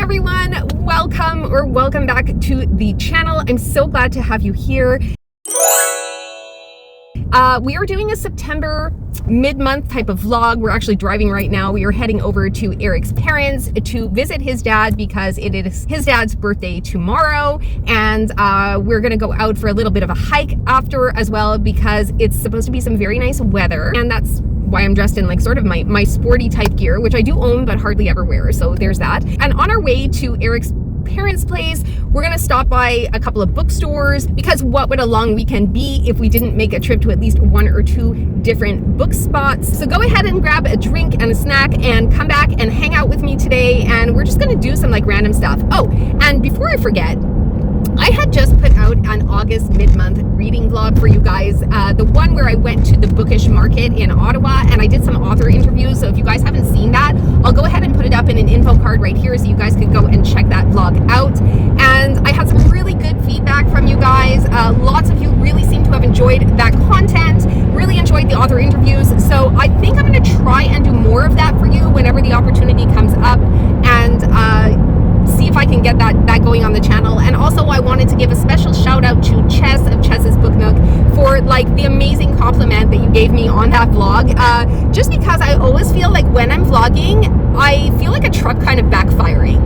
everyone, welcome back to the channel. I'm so glad to have you here. We are doing a September mid-month type of vlog. We're actually driving right now. We are heading over to Eric's parents to visit his dad because it is his dad's birthday tomorrow, and we're gonna go out for a little bit of a hike after as well because it's supposed to be some very nice weather, and that's why I'm dressed in like sort of my sporty type gear, which I do own but hardly ever wear, so there's that. And on our way to Eric's parents' place, we're gonna stop by a couple of bookstores because what would a long weekend be if we didn't make a trip to at least one or two different book spots? So go ahead and grab a drink and a snack and come back and hang out with me today, and we're just gonna do some like random stuff. Oh, and before I forget, I had just put out an August mid-month reading vlog for you guys, the one where I went to the bookish market in Ottawa and I did some author interviews. So if you guys haven't seen that, I'll go ahead and put it up in an info card right here so you guys could go and check that vlog out. And I had some really good feedback from you guys. Lots of you really seem to have enjoyed that content, really enjoyed the author interviews. So I think I'm going to try and do more of that for you whenever the opportunity comes up, and see if I can get that going on the channel. And also I wanted to give a special shout out to Chess of Chess's Book Nook for like the amazing compliment that you gave me on that vlog, just because I always feel like when I'm vlogging I feel like a truck kind of backfiring.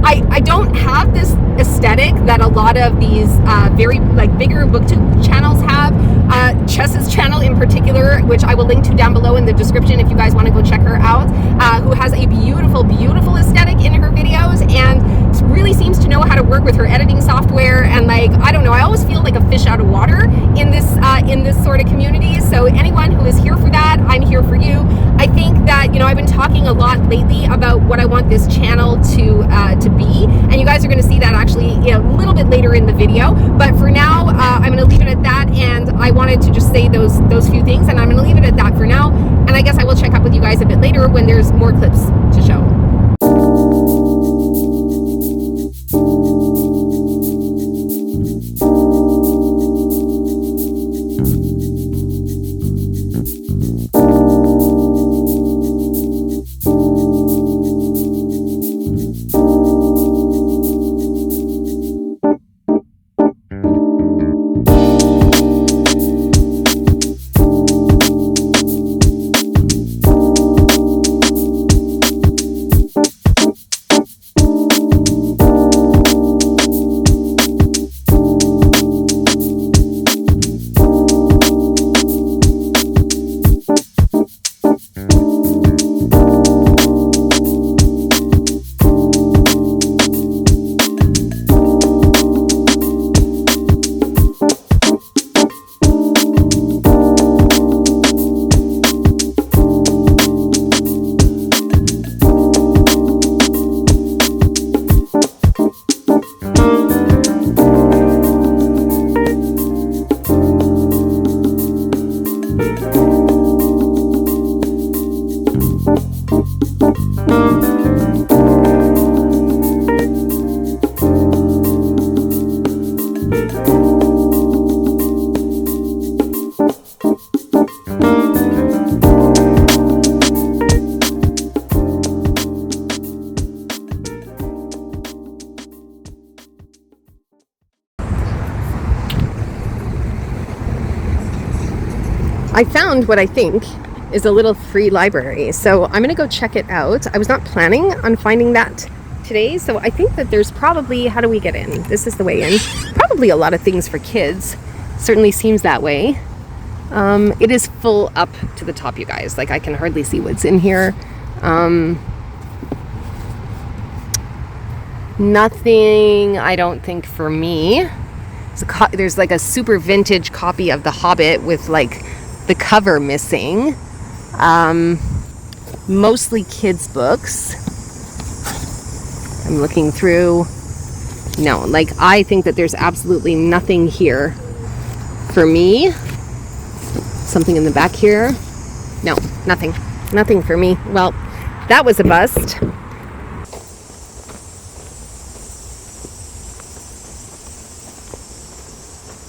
I don't have this aesthetic that a lot of these very like bigger booktube channels have. Chess's channel in particular, which I will link to down below in the description if you guys want to go check her out, who has a beautiful aesthetic in her videos and really seems to know how to work with her editing software. And like, I don't know, I always feel like a fish out of water in this sort of community. So anyone who is here for that, I'm here for you. I think that, you know, I've been talking a lot lately about what I want this channel to be, and you guys are going to see that actually, you know, a little bit later in the video. But for now, I'm going to leave it at that, and I wanted to just say those few things, and I'm going to leave it at that for now. And I guess I will check up with you guys a bit later when there's more clips to show. I found what I think is a little free library, so I'm gonna go check it out. I was not planning on finding that today, so I think that there's probably, how do we get in? This is the way in. Probably a lot of things for kids. Certainly seems that way. It is full up to the top, you guys. Like, I can hardly see what's in here. Nothing, I don't think, for me. There's like a super vintage copy of The Hobbit with like the cover missing. Mostly kids books. I'm looking through. No, like, I think that there's absolutely nothing here for me. Something in the back here. No, nothing for me. Well, that was a bust.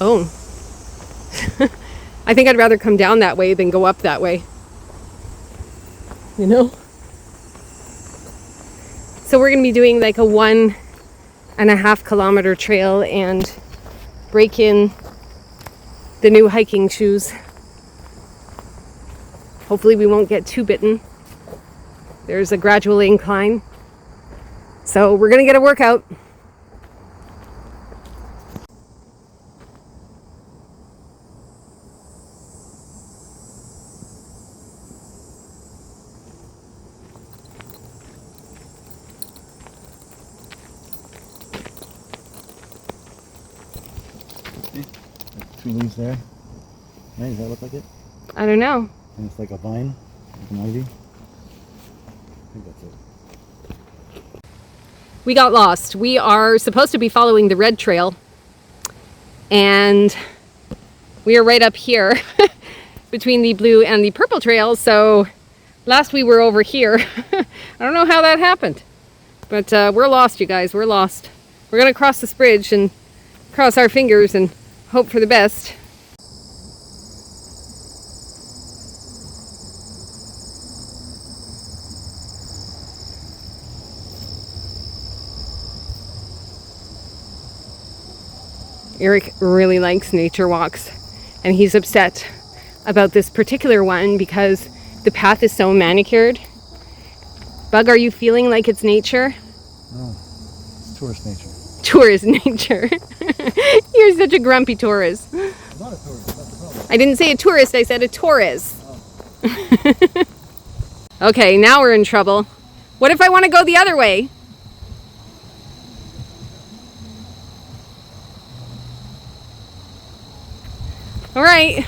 Oh. I think I'd rather come down that way than go up that way. You know? So we're going to be doing like a 1.5 kilometer trail and break in the new hiking shoes. Hopefully we won't get too bitten. There's a gradual incline. So we're going to get a workout. Two leaves there. Right, does that look like it? I don't know. And it's like a vine, like an ivy. I think that's it. We got lost. We are supposed to be following the red trail, and we are right up here between the blue and the purple trail. So last we were over here. I don't know how that happened, but we're lost, you guys. We're lost. We're gonna cross this bridge and cross our fingers and hope for the best. Eric really likes nature walks, and he's upset about this particular one because the path is so manicured. Bug, are you feeling like it's nature? No, it's tourist nature. Tourist nature. You're such a grumpy tourist. I'm not a tourist, that's the problem. I didn't say a tourist, I said a tourist. Oh. Okay, now we're in trouble. What if I want to go the other way? All right,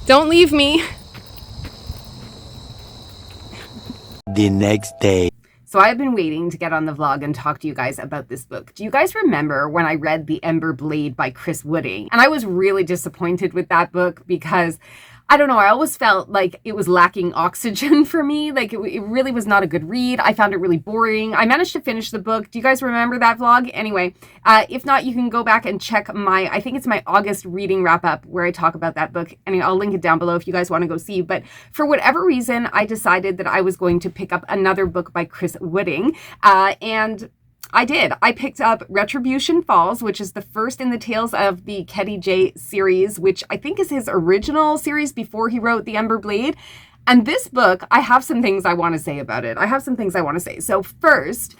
don't leave me. The next day. So I've been waiting to get on the vlog and talk to you guys about this book. Do you guys remember when I read The Ember Blade by Chris Wooding? And I was really disappointed with that book because, I don't know, I always felt like it was lacking oxygen for me. Like it really was not a good read. I found it really boring. I managed to finish the book. Do you guys remember that vlog? Anyway, if not, you can go back and check I think it's my August reading wrap up where I talk about that book. Anyway, I'll link it down below if you guys want to go see. But for whatever reason, I decided that I was going to pick up another book by Chris Wooding. And I did. I picked up Retribution Falls, which is the first in the Tales of the Ketty J series, which I think is his original series before he wrote The Ember Blade. And this book, I have some things I want to say about it. So first,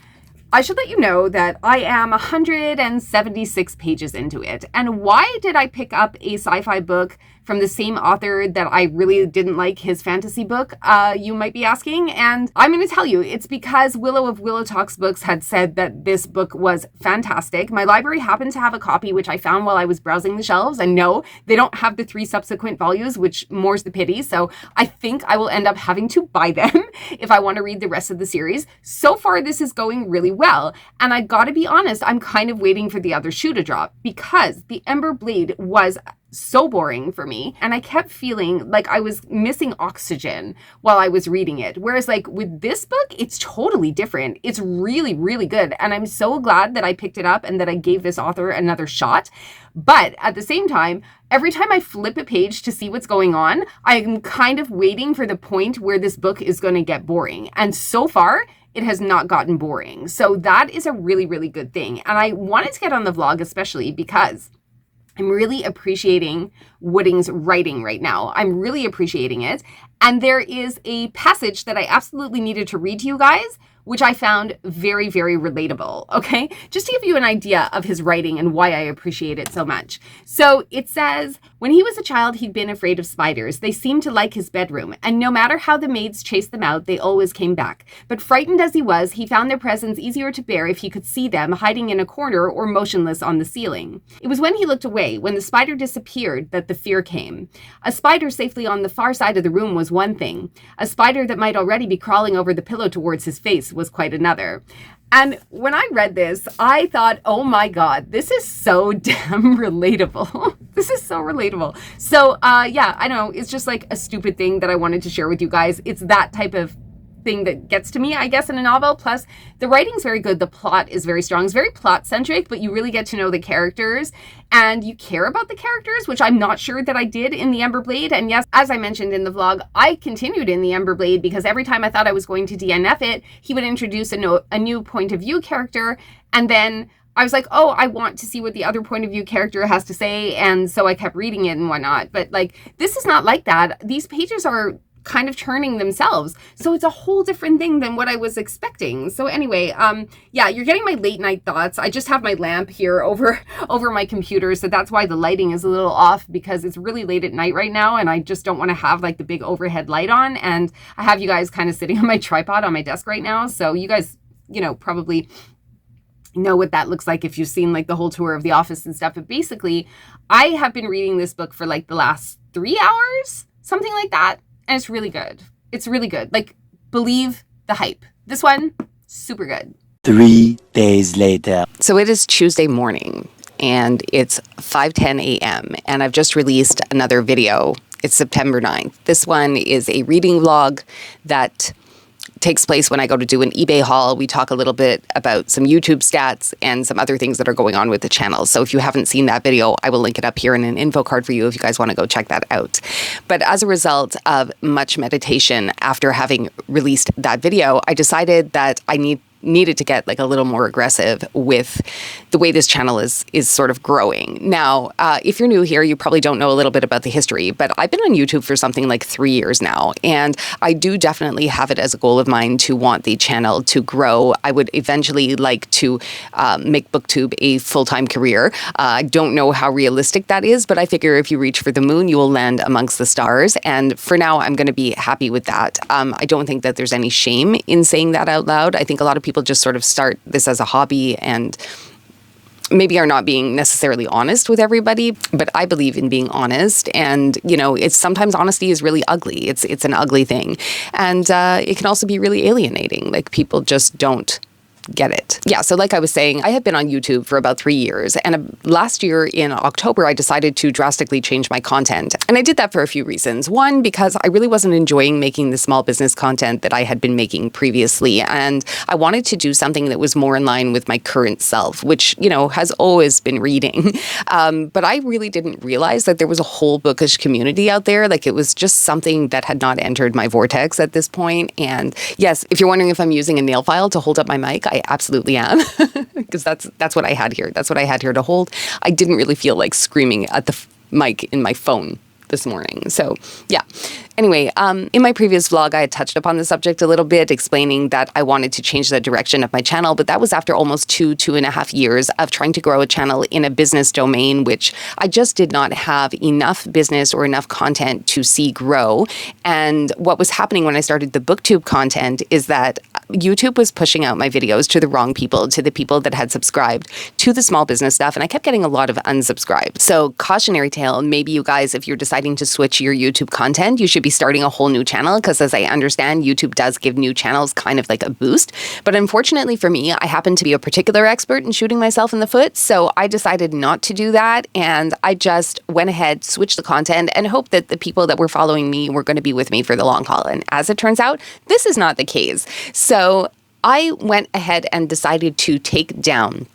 I should let you know that I am 176 pages into it. And why did I pick up a sci-fi book from the same author that I really didn't like his fantasy book, you might be asking? And I'm going to tell you, it's because Willow of Willow Talks Books had said that this book was fantastic. My library happened to have a copy, which I found while I was browsing the shelves. And no, they don't have the 3 subsequent volumes, which more's the pity. So I think I will end up having to buy them if I want to read the rest of the series. So far, this is going really well. And I gotta be honest, I'm kind of waiting for the other shoe to drop because The Ember Blade was so boring for me, and I kept feeling like I was missing oxygen while I was reading it. Whereas like with this book, it's totally different. It's really, really good, and I'm so glad that I picked it up and that I gave this author another shot. But at the same time, every time I flip a page to see what's going on, I'm kind of waiting for the point where this book is going to get boring. And so far, it has not gotten boring. So that is a really, really good thing. And I wanted to get on the vlog especially because I'm really appreciating Wooding's writing right now. I'm really appreciating it. And there is a passage that I absolutely needed to read to you guys, which I found very, very relatable, okay? Just to give you an idea of his writing and why I appreciate it so much. So it says, when he was a child, he'd been afraid of spiders. They seemed to like his bedroom, and no matter how the maids chased them out, they always came back. But frightened as he was, he found their presence easier to bear if he could see them hiding in a corner or motionless on the ceiling. It was when he looked away, when the spider disappeared, that the fear came. A spider safely on the far side of the room was one thing. A spider that might already be crawling over the pillow towards his face was quite another. And when I read this, I thought, oh my God, this is so damn relatable. This is so relatable. So yeah, I know, it's just like a stupid thing that I wanted to share with you guys. It's that type of thing that gets to me, I guess, in a novel. Plus, the writing's very good. The plot is very strong. It's very plot-centric, but you really get to know the characters, and you care about the characters, which I'm not sure that I did in the Ember Blade. And yes, as I mentioned in the vlog, I continued in the Ember Blade because every time I thought I was going to DNF it, he would introduce a new point of view character, and then I was like, oh, I want to see what the other point of view character has to say, and so I kept reading it and whatnot. But like, this is not like that. These pages are kind of churning themselves, so it's a whole different thing than what I was expecting. So anyway, yeah, you're getting my late night thoughts. I just have my lamp here over my computer, so that's why the lighting is a little off, because it's really late at night right now, and I just don't want to have like the big overhead light on, and I have you guys kind of sitting on my tripod on my desk right now, so you guys, you know, probably know what that looks like if you've seen like the whole tour of the office and stuff. But basically, I have been reading this book for like the last 3 hours, something like that. And it's really good. It's really good. Like, believe the hype. This one, super good. 3 days later. So it is Tuesday morning, and it's 5:10 a.m., and I've just released another video. It's September 9th. This one is a reading vlog that takes place when I go to do an eBay haul. We talk a little bit about some YouTube stats and some other things that are going on with the channel. So if you haven't seen that video, I will link it up here in an info card for you if you guys want to go check that out. But as a result of much meditation after having released that video, I decided that I needed to get like a little more aggressive with the way this channel is sort of growing. Now, if you're new here, you probably don't know a little bit about the history, but I've been on YouTube for something like 3 years now, and I do definitely have it as a goal of mine to want the channel to grow. I would eventually like to make BookTube a full-time career. I don't know how realistic that is, but I figure if you reach for the moon, you will land amongst the stars. And for now, I'm going to be happy with that. I don't think that there's any shame in saying that out loud. I think a lot of people just sort of start this as a hobby and maybe are not being necessarily honest with everybody, but I believe in being honest. And, you know, it's sometimes honesty is really ugly. It's an ugly thing. And it can also be really alienating. Like, people just don't get it. Yeah, so like I was saying, I have been on YouTube for about 3 years, and last year in October, I decided to drastically change my content. And I did that for a few reasons. One, because I really wasn't enjoying making the small business content that I had been making previously, and I wanted to do something that was more in line with my current self, which, you know, has always been reading. But I really didn't realize that there was a whole bookish community out there. Like, it was just something that had not entered my vortex at this point. And yes, if you're wondering if I'm using a nail file to hold up my mic, I absolutely am, because that's what I had here. That's what I had here to hold. I didn't really feel like screaming at the mic in my phone this morning. So yeah. Anyway, in my previous vlog, I had touched upon the subject a little bit, explaining that I wanted to change the direction of my channel, but that was after almost 2.5 years of trying to grow a channel in a business domain, which I just did not have enough business or enough content to see grow. And what was happening when I started the BookTube content is that YouTube was pushing out my videos to the wrong people, to the people that had subscribed to the small business stuff, and I kept getting a lot of unsubscribed. So cautionary tale, maybe you guys, if you're deciding to switch your YouTube content, you should be starting a whole new channel, because as I understand, YouTube does give new channels kind of like a boost. But unfortunately for me, I happen to be a particular expert in shooting myself in the foot, so I decided not to do that, and I just went ahead, switched the content, and hoped that the people that were following me were going to be with me for the long haul. And as it turns out, this is not the case. So I went ahead and decided to take down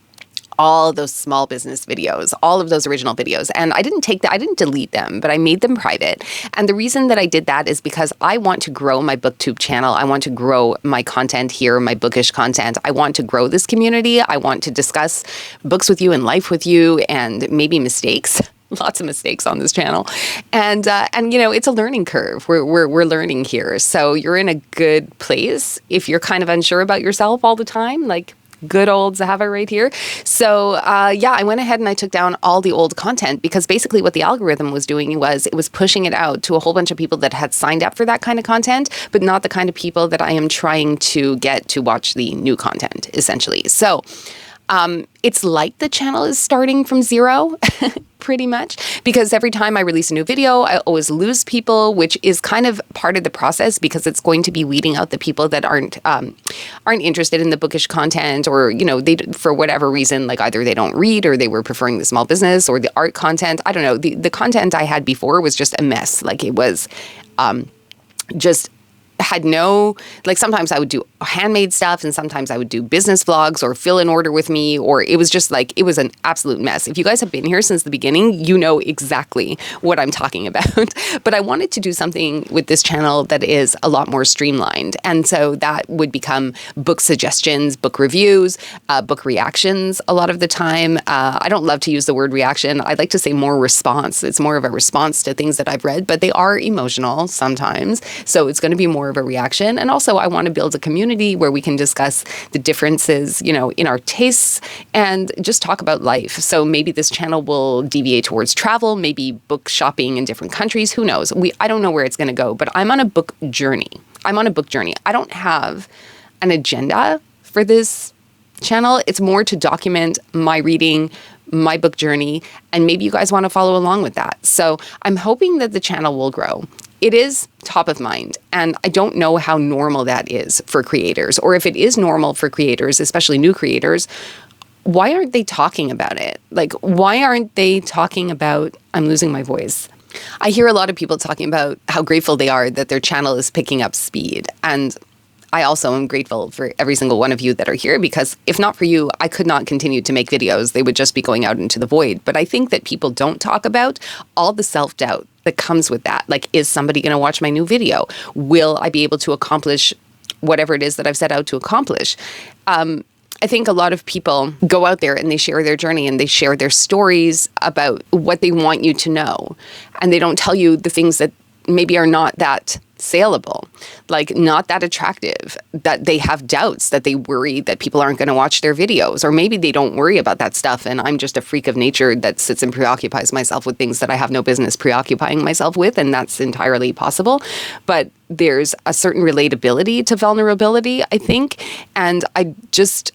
all those small business videos, all of those original videos. And I didn't delete them, but I made them private. And the reason that I did that is because I want to grow my BookTube channel. I want to grow my content here, my bookish content. I want to grow this community. I want to discuss books with you and life with you, and maybe mistakes. Lots of mistakes on this channel. And you know, it's a learning curve. We're learning here. So you're in a good place if you're kind of unsure about yourself all the time, like good old Zahava right here. So yeah, I went ahead and I took down all the old content, because basically what the algorithm was doing was it was pushing it out to a whole bunch of people that had signed up for that kind of content, but not the kind of people that I am trying to get to watch the new content, essentially. So it's like the channel is starting from zero, pretty much, because every time I release a new video, I always lose people, which is kind of part of the process, because it's going to be weeding out the people that aren't interested in the bookish content, or, you know, they, for whatever reason, like either they don't read, or they were preferring the small business or the art content. I don't know. The content I had before was just a mess. Like, it was just had no, like sometimes I would do handmade stuff and sometimes I would do business vlogs or fill in order with me, or it was just like, it was an absolute mess. If you guys have been here since the beginning, you know exactly what I'm talking about. But I wanted to do something with this channel that is a lot more streamlined. And so that would become book suggestions, book reviews, book reactions a lot of the time. I don't love to use the word reaction. I like to say more response. It's more of a response to things that I've read, but they are emotional sometimes. So it's going to be more of a reaction. And also I want to build a community where we can discuss the differences, you know, in our tastes and just talk about life. So maybe this channel will deviate towards travel, maybe book shopping in different countries. Who knows? I don't know where it's going to go, but I'm on a book journey. I don't have an agenda for this channel. It's more to document my reading, my book journey, and maybe you guys want to follow along with that. So I'm hoping that the channel will grow. It is top of mind, and I don't know how normal that is for creators, or if it is normal for creators, especially new creators, why aren't they talking about it? Like, why aren't they talking about, I'm losing my voice. I hear a lot of people talking about how grateful they are that their channel is picking up speed. And I also am grateful for every single one of you that are here, because if not for you, I could not continue to make videos. They would just be going out into the void. But I think that people don't talk about all the self-doubt that comes with that. Like, is somebody going to watch my new video? Will I be able to accomplish whatever it is that I've set out to accomplish? I think a lot of people go out there and they share their journey and they share their stories about what they want you to know. And they don't tell you the things that maybe are not that saleable, like not that attractive, that they have doubts, that they worry that people aren't going to watch their videos, or maybe they don't worry about that stuff. And I'm just a freak of nature that sits and preoccupies myself with things that I have no business preoccupying myself with. And that's entirely possible. But there's a certain relatability to vulnerability, I think. And I just,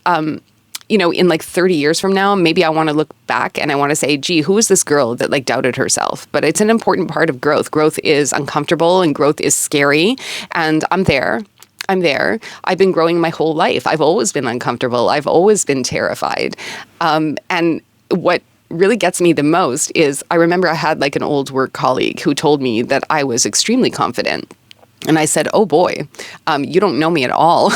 you know, in like 30 years from now, maybe I want to look back and I want to say, gee, who is this girl that like doubted herself? But it's an important part of growth. Growth is uncomfortable and growth is scary. And I'm there. I've been growing my whole life. I've always been uncomfortable. I've always been terrified. And what really gets me the most is I remember I had like an old work colleague who told me that I was extremely confident. And I said, oh boy, you don't know me at all.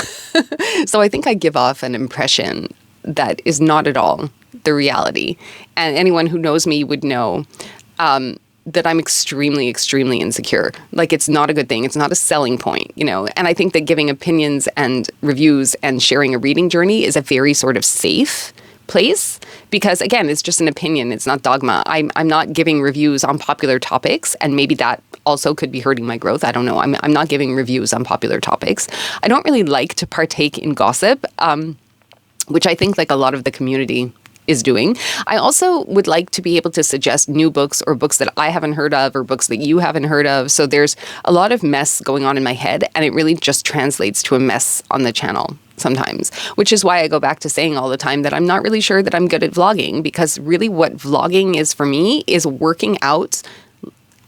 So I think I give off an impression that is not at all the reality. And anyone who knows me would know that I'm extremely, extremely insecure. Like, it's not a good thing. It's not a selling point, you know. And I think that giving opinions and reviews and sharing a reading journey is a very sort of safe place, because again, it's just an opinion. It's not dogma. I'm not giving reviews on popular topics, and maybe that also could be hurting my growth. I don't know. I'm not giving reviews on popular topics. I don't really like to partake in gossip, which I think like a lot of the community is doing. I also would like to be able to suggest new books or books that I haven't heard of or books that you haven't heard of. So there's a lot of mess going on in my head, and it really just translates to a mess on the channel sometimes, which is why I go back to saying all the time that I'm not really sure that I'm good at vlogging, because really what vlogging is for me is working out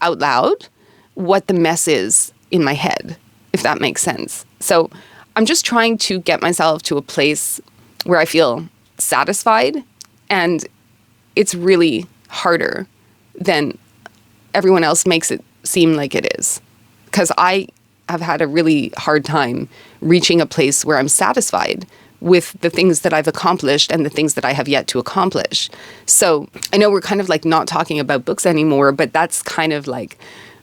loud what the mess is in my head, if that makes sense. So I'm just trying to get myself to a place where I feel satisfied, and it's really harder than everyone else makes it seem like it is. Because I have had a really hard time reaching a place where I'm satisfied with the things that I've accomplished and the things that I have yet to accomplish. So I know we're kind of like not talking about books anymore, but that's kind of like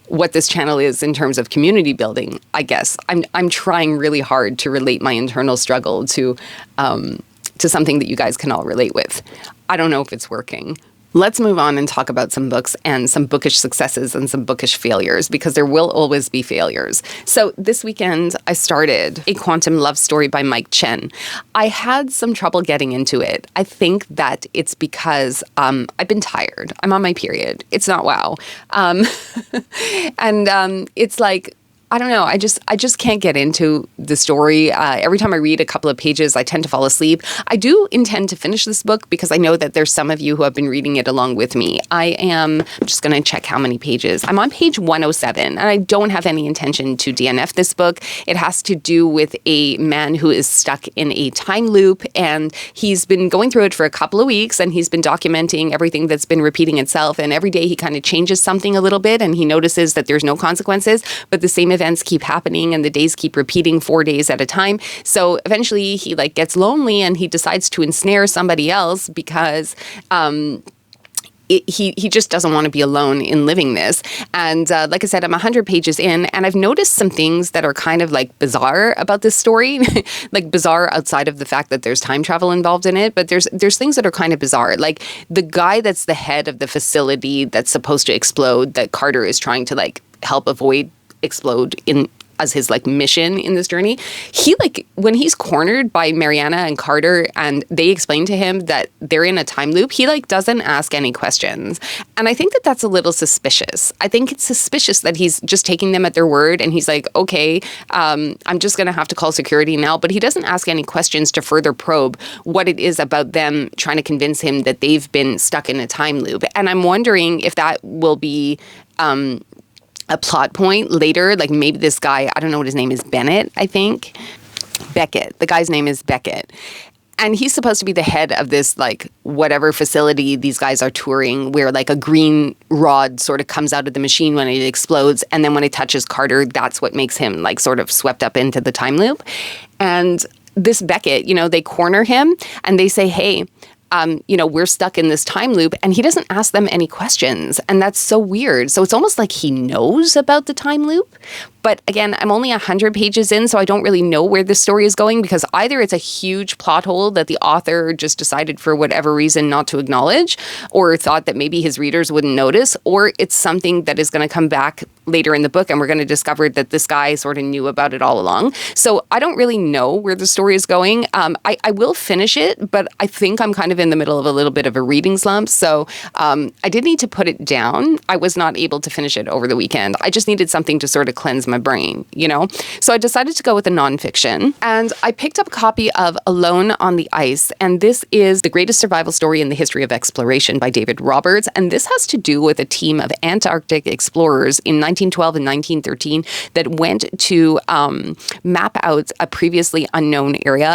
what this channel is in terms of community building, I guess. I'm trying really hard to relate my internal struggle to something that you guys can all relate with. I don't know if it's working. Let's move on and talk about some books and some bookish successes and some bookish failures, because there will always be failures. So this weekend, I started A Quantum Love Story by Mike Chen. I had some trouble getting into it. I think that it's because I've been tired. I'm on my period. It's not wow. It's like, I don't know. I just can't get into the story. Every time I read a couple of pages, I tend to fall asleep. I do intend to finish this book because I know that there's some of you who have been reading it along with me. I'm just going to check how many pages. I'm on page 107, and I don't have any intention to DNF this book. It has to do with a man who is stuck in a time loop, and he's been going through it for a couple of weeks, and he's been documenting everything that's been repeating itself. And every day he kind of changes something a little bit, and he notices that there's no consequences, but the same event events keep happening and the days keep repeating 4 days at a time. So eventually he like gets lonely and he decides to ensnare somebody else because he just doesn't want to be alone in living this. And like I said, I'm 100 pages in, and I've noticed some things that are kind of like bizarre about this story, like bizarre outside of the fact that there's time travel involved in it. But there's things that are kind of bizarre. Like the guy that's the head of the facility that's supposed to explode, that Carter is trying to like help avoid explode in as his like mission in this journey. He like, when he's cornered by Mariana and Carter and they explain to him that they're in a time loop, he like doesn't ask any questions. And I think that that's a little suspicious. I think it's suspicious that he's just taking them at their word and he's like, okay, I'm just going to have to call security now. But he doesn't ask any questions to further probe what it is about them trying to convince him that they've been stuck in a time loop. And I'm wondering if that will be a plot point later, like maybe this guy, I don't know what his name is, Bennett, I think. Beckett. The guy's name is Beckett. And he's supposed to be the head of this, like, whatever facility these guys are touring, where, like, a green rod sort of comes out of the machine when it explodes. And then when it touches Carter, that's what makes him, like, sort of swept up into the time loop. And this Beckett, you know, they corner him and they say, hey, you know, we're stuck in this time loop, and he doesn't ask them any questions. And that's so weird. So it's almost like he knows about the time loop. But again, I'm only 100 pages in, so I don't really know where this story is going, because either it's a huge plot hole that the author just decided for whatever reason not to acknowledge, or thought that maybe his readers wouldn't notice, or it's something that is going to come back later in the book and we're going to discover that this guy sort of knew about it all along. So I don't really know where the story is going. I will finish it, but I think I'm kind of in the middle of a little bit of a reading slump. So I did need to put it down. I was not able to finish it over the weekend. I just needed something to sort of cleanse my brain, you know? So I decided to go with a nonfiction, and I picked up a copy of Alone on the Ice. And this is the greatest survival story in the history of exploration by David Roberts. And this has to do with a team of Antarctic explorers in 1912 and 1913 that went to map out a previously unknown area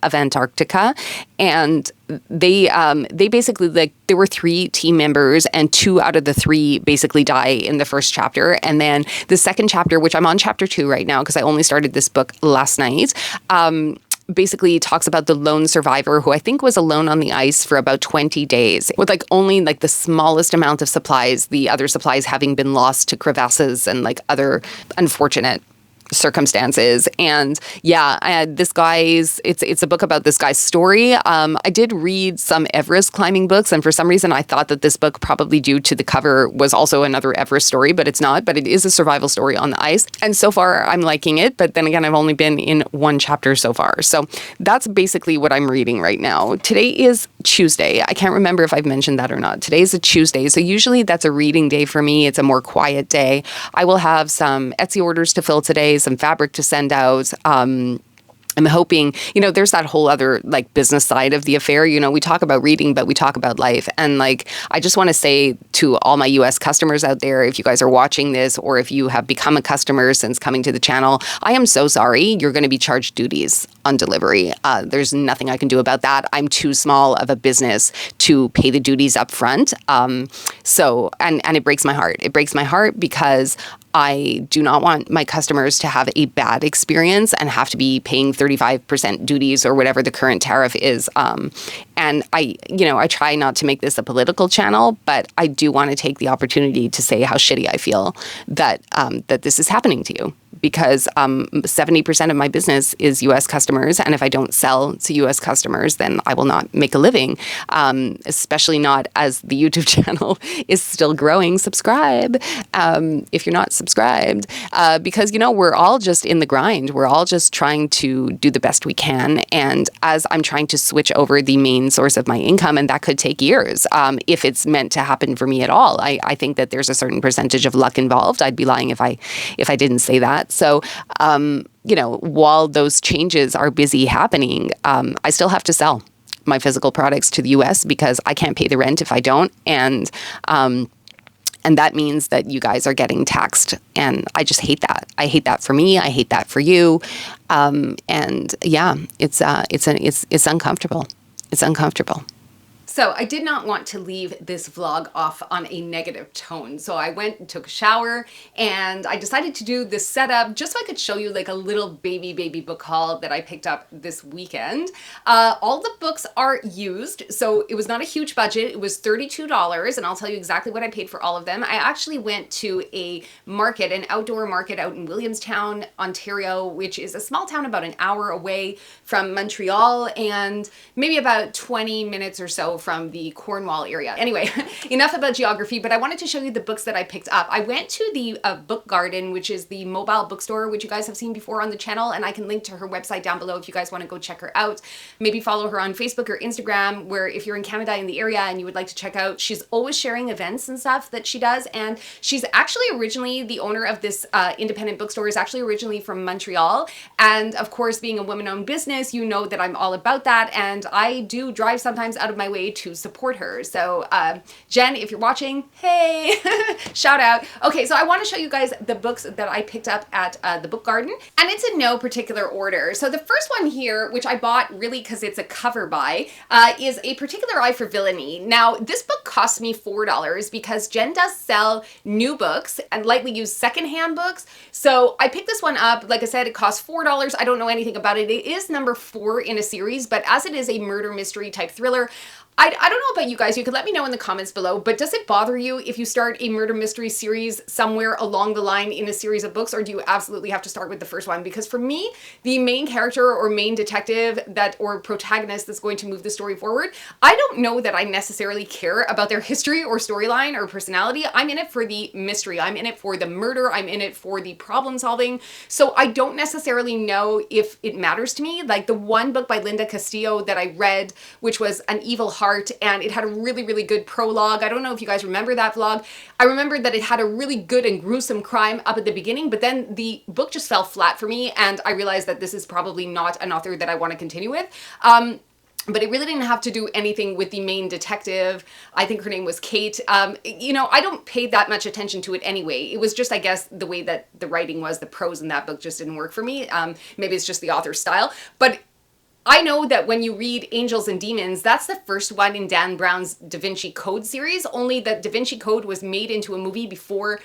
of Antarctica. And they basically, like, there were 3 team members, and 2 out of the 3 basically die in the first chapter. And then the second chapter, which I'm on chapter 2 right now because I only started this book last night, basically talks about the lone survivor who I think was alone on the ice for about 20 days with like only like the smallest amount of supplies, the other supplies having been lost to crevasses and like other unfortunate circumstances. And yeah, this guy's, it's a book about this guy's story. I did read some Everest climbing books, and for some reason I thought that this book, probably due to the cover, was also another Everest story, but it's not. But it is a survival story on the ice. And so far I'm liking it, but then again, I've only been in 1 chapter so far. So that's basically what I'm reading right now. Today is Tuesday. I can't remember if I've mentioned that or not. Today is a Tuesday. So usually that's a reading day for me. It's a more quiet day. I will have some Etsy orders to fill today, some fabric to send out. I'm hoping, you know, there's that whole other like business side of the affair. You know, we talk about reading, but we talk about life. And like, I just want to say to all my US customers out there, if you guys are watching this, or if you have become a customer since coming to the channel, I am so sorry. You're going to be charged duties on delivery. There's nothing I can do about that. I'm too small of a business to pay the duties up front. So it breaks my heart. It breaks my heart because I do not want my customers to have a bad experience and have to be paying 35% duties or whatever the current tariff is. And I try not to make this a political channel, but I do want to take the opportunity to say how shitty I feel that this is happening to you. Because 70% of my business is U.S. customers, and if I don't sell to U.S. customers, then I will not make a living, especially not as the YouTube channel is still growing. Subscribe if you're not subscribed, because, you know, we're all just in the grind. We're all just trying to do the best we can, and as I'm trying to switch over the main source of my income, and that could take years if it's meant to happen for me at all. I think that there's a certain percentage of luck involved. I'd be lying if I didn't say that. So, you know, while those changes are busy happening, I still have to sell my physical products to the U.S. because I can't pay the rent if I don't. And that means that you guys are getting taxed. And I just hate that. I hate that for me. I hate that for you. And yeah, it's uncomfortable. It's uncomfortable. So I did not want to leave this vlog off on a negative tone. So I went and took a shower and I decided to do this setup just so I could show you like a little baby book haul that I picked up this weekend. All the books are used, so it was not a huge budget. It was $32 and I'll tell you exactly what I paid for all of them. I actually went to a market, an outdoor market out in Williamstown, Ontario, which is a small town about an hour away from Montreal and maybe about 20 minutes or so from the Cornwall area. Anyway, enough about geography, but I wanted to show you the books that I picked up. I went to the Book Garden, which is the mobile bookstore, which you guys have seen before on the channel, and I can link to her website down below if you guys want to go check her out. Maybe follow her on Facebook or Instagram, where if you're in Canada in the area and you would like to check out, she's always sharing events and stuff that she does, and she's actually originally, the owner of this independent bookstore is actually originally from Montreal, and of course, being a woman-owned business, you know that I'm all about that, and I do drive sometimes out of my way to support her. So Jen, if you're watching, hey, shout out. Okay, so I want to show you guys the books that I picked up at the Book Garden, and it's in no particular order. So the first one here, which I bought really because it's a cover buy, is A Particular Eye for Villainy. Now, this book cost me $4 because Jen does sell new books and lightly used secondhand books. So I picked this one up. Like I said, it cost $4. I don't know anything about it. It is number 4 in a series, but as it is a murder mystery type thriller, I don't know about you guys, you could let me know in the comments below, but does it bother you if you start a murder mystery series somewhere along the line in a series of books, or do you absolutely have to start with the first one? Because for me, the main character or main detective or protagonist that's going to move the story forward, I don't know that I necessarily care about their history or storyline or personality. I'm in it for the mystery. I'm in it for the murder. I'm in it for the problem solving. So I don't necessarily know if it matters to me. Like the one book by Linda Castillo that I read, which was An Evil Heart, and it had a really good prologue. I don't know if you guys remember that vlog. I remember that it had a really good and gruesome crime up at the beginning, but then the book just fell flat for me, and I realized that this is probably not an author that I want to continue with. But it really didn't have to do anything with the main detective. I think her name was Kate. You know, I don't pay that much attention to it anyway. It was just, I guess, the way that the writing was, the prose in that book just didn't work for me. Maybe it's just the author's style. But I know that when you read Angels and Demons, that's the first one in Dan Brown's Da Vinci Code series, only that Da Vinci Code was made into a movie before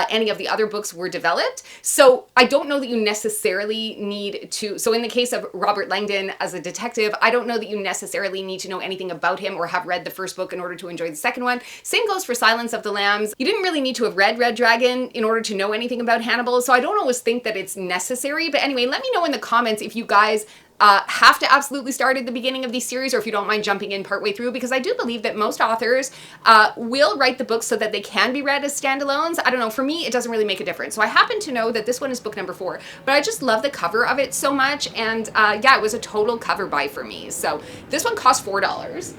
any of the other books were developed. So I don't know that you necessarily need to, so in the case of Robert Langdon as a detective, I don't know that you necessarily need to know anything about him or have read the first book in order to enjoy the second one. Same goes for Silence of the Lambs. You didn't really need to have read Red Dragon in order to know anything about Hannibal, so I don't always think that it's necessary. But anyway, let me know in the comments if you guys have to absolutely start at the beginning of these series, or if you don't mind jumping in partway through, because I do believe that most authors will write the books so that they can be read as standalones. I don't know, for me, it doesn't really make a difference. So I happen to know that this one is book number 4, but I just love the cover of it so much, and yeah, it was a total cover buy for me. So this one cost $4.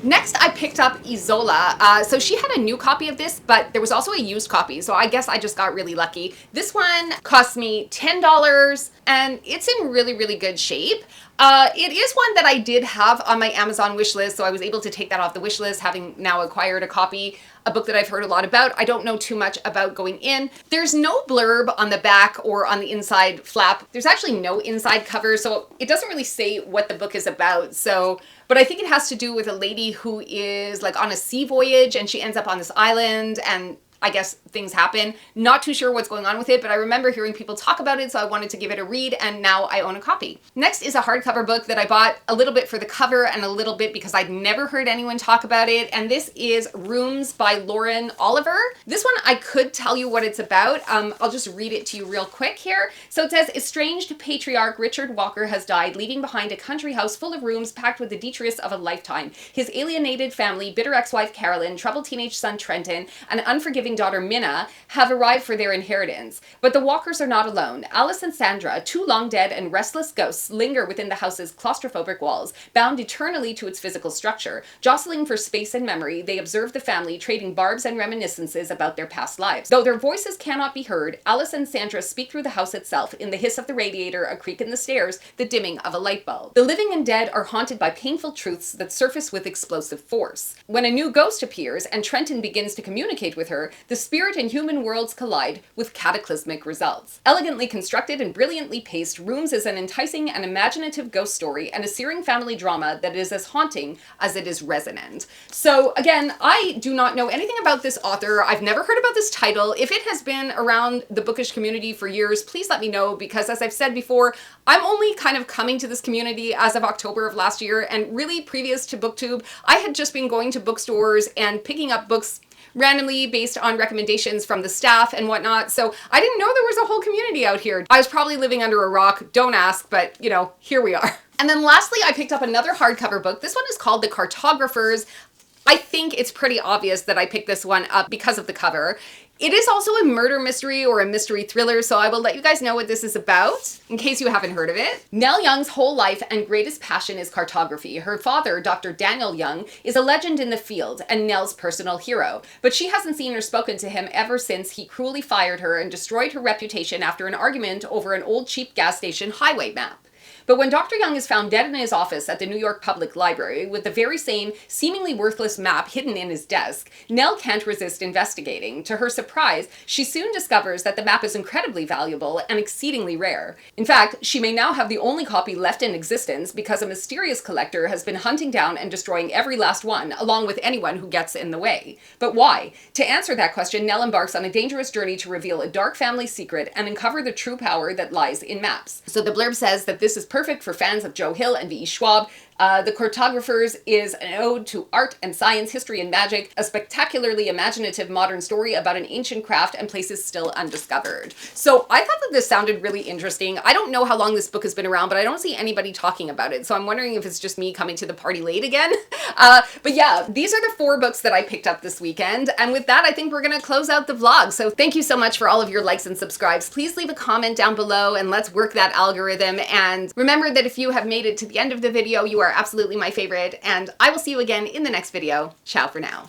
Next, I picked up Isola. So she had a new copy of this, but there was also a used copy. So I guess I just got really lucky. This one cost me $10 and it's in really good shape. It is one that I did have on my Amazon wish list, so I was able to take that off the wish list, having now acquired a copy, a book that I've heard a lot about. I don't know too much about going in. There's no blurb on the back or on the inside flap. There's actually no inside cover, so it doesn't really say what the book is about. So, but I think it has to do with a lady who is like on a sea voyage and she ends up on this island and I guess things happen. Not too sure what's going on with it, but I remember hearing people talk about it, so I wanted to give it a read, and now I own a copy. Next is a hardcover book that I bought a little bit for the cover and a little bit because I'd never heard anyone talk about it, and this is Rooms by Lauren Oliver. This one I could tell you what it's about. I'll just read it to you real quick here. So it says, estranged patriarch Richard Walker has died, leaving behind a country house full of rooms packed with the detritus of a lifetime. His alienated family, bitter ex-wife Carolyn, troubled teenage son Trenton, and unforgiving daughter Minna have arrived for their inheritance. But the Walkers are not alone. Alice and Sandra, two long dead and restless ghosts, linger within the house's claustrophobic walls, bound eternally to its physical structure. Jostling for space and memory, they observe the family trading barbs and reminiscences about their past lives. Though their voices cannot be heard, Alice and Sandra speak through the house itself, in the hiss of the radiator, a creak in the stairs, the dimming of a light bulb. The living and dead are haunted by painful truths that surface with explosive force. When a new ghost appears and Trenton begins to communicate with her, the spirit and human worlds collide with cataclysmic results. Elegantly constructed and brilliantly paced, Rooms is an enticing and imaginative ghost story and a searing family drama that is as haunting as it is resonant. So again, I do not know anything about this author. I've never heard about this title. If it has been around the bookish community for years, please let me know, because as I've said before, I'm only kind of coming to this community as of October of last year, and really previous to BookTube, I had just been going to bookstores and picking up books randomly based on recommendations from the staff and whatnot. So I didn't know there was a whole community out here. I was probably living under a rock. Don't ask, but you know, here we are. And then lastly, I picked up another hardcover book. This one is called The Cartographers. I think it's pretty obvious that I picked this one up because of the cover. It is also a murder mystery or a mystery thriller, so I will let you guys know what this is about, in case you haven't heard of it. Nell Young's whole life and greatest passion is cartography. Her father, Dr. Daniel Young, is a legend in the field and Nell's personal hero, but she hasn't seen or spoken to him ever since he cruelly fired her and destroyed her reputation after an argument over an old cheap gas station highway map. But when Dr. Young is found dead in his office at the New York Public Library with the very same seemingly worthless map hidden in his desk, Nell can't resist investigating. To her surprise, she soon discovers that the map is incredibly valuable and exceedingly rare. In fact, she may now have the only copy left in existence because a mysterious collector has been hunting down and destroying every last one, along with anyone who gets in the way. But why? To answer that question, Nell embarks on a dangerous journey to reveal a dark family secret and uncover the true power that lies in maps. So the blurb says that this is perfect for fans of Joe Hill and V.E. Schwab. The Cartographers is an ode to art and science, history and magic, a spectacularly imaginative modern story about an ancient craft and places still undiscovered. So I thought that this sounded really interesting. I don't know how long this book has been around, but I don't see anybody talking about it. So I'm wondering if it's just me coming to the party late again. But yeah, these are the 4 books that I picked up this weekend. And with that, I think we're going to close out the vlog. So thank you so much for all of your likes and subscribes. Please leave a comment down below and let's work that algorithm. And remember that if you have made it to the end of the video, you are absolutely my favorite, and I will see you again in the next video. Ciao for now.